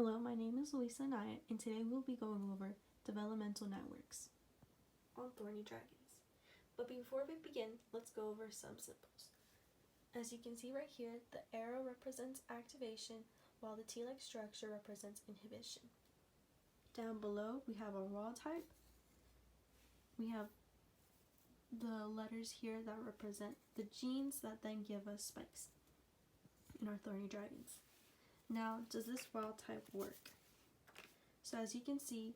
Hello, my name is Luisa Naya, and today we'll be going over developmental networks on thorny dragons. But before we begin, let's go over some symbols. As you can see right here, the arrow represents activation, while the T-like structure represents inhibition. Down below, we have a raw type. We have the letters here that represent the genes that then give us spikes in our thorny dragons. Now, does this wild type work? So as you can see,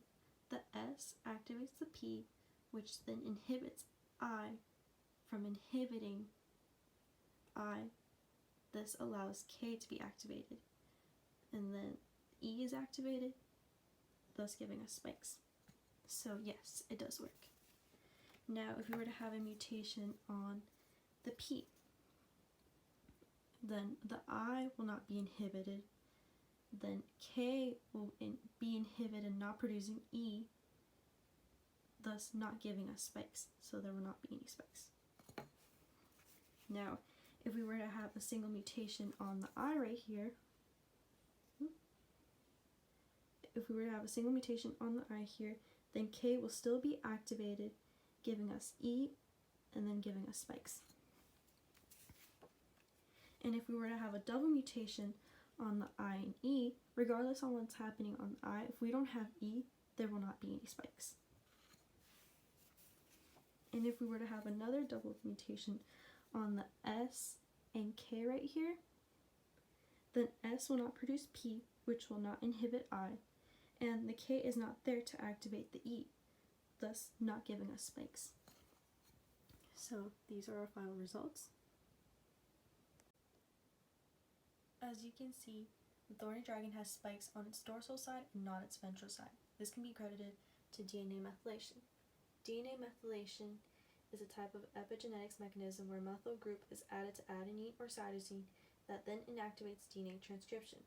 the S activates the P, which then inhibits I from inhibiting I. This allows K to be activated. And then E is activated, thus giving us spikes. So yes, it does work. Now, if we were to have a mutation on the P, then the I will not be inhibited, then K will be inhibited and not producing E, thus not giving us spikes, so there will not be any spikes. Now, if we were to have a single mutation on the I right here, then K will still be activated, giving us E, and then giving us spikes. And if we were to have a double mutation on the I and E, regardless on what's happening on the I, if we don't have E, there will not be any spikes. And if we were to have another double mutation on the S and K right here, then S will not produce P, which will not inhibit I, and the K is not there to activate the E, thus not giving us spikes. So these are our final results. As you can see, the thorny dragon has spikes on its dorsal side and not its ventral side. This can be credited to DNA methylation. DNA methylation is a type of epigenetics mechanism where a methyl group is added to adenine or cytosine that then inactivates DNA transcription.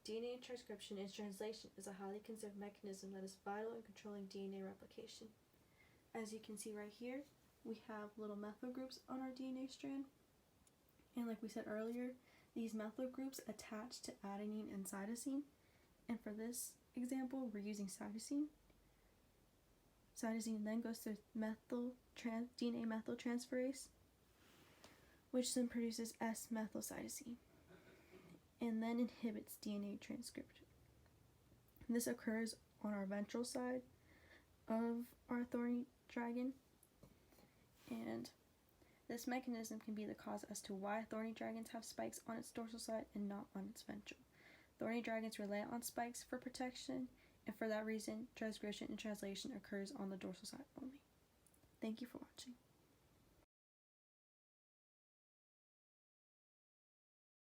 DNA transcription and translation is a highly conserved mechanism that is vital in controlling DNA replication. As you can see right here, we have little methyl groups on our DNA strand, and like we said earlier, these methyl groups attach to adenine and cytosine, and for this example, we're using cytosine. Cytosine then goes to DNA methyltransferase, which then produces S-methylcytosine, and then inhibits DNA transcription. This occurs on our ventral side of our thorny dragon, and this mechanism can be the cause as to why thorny dragons have spikes on its dorsal side and not on its ventral. Thorny dragons rely on spikes for protection, and for that reason, transcription and translation occurs on the dorsal side only. Thank you for watching.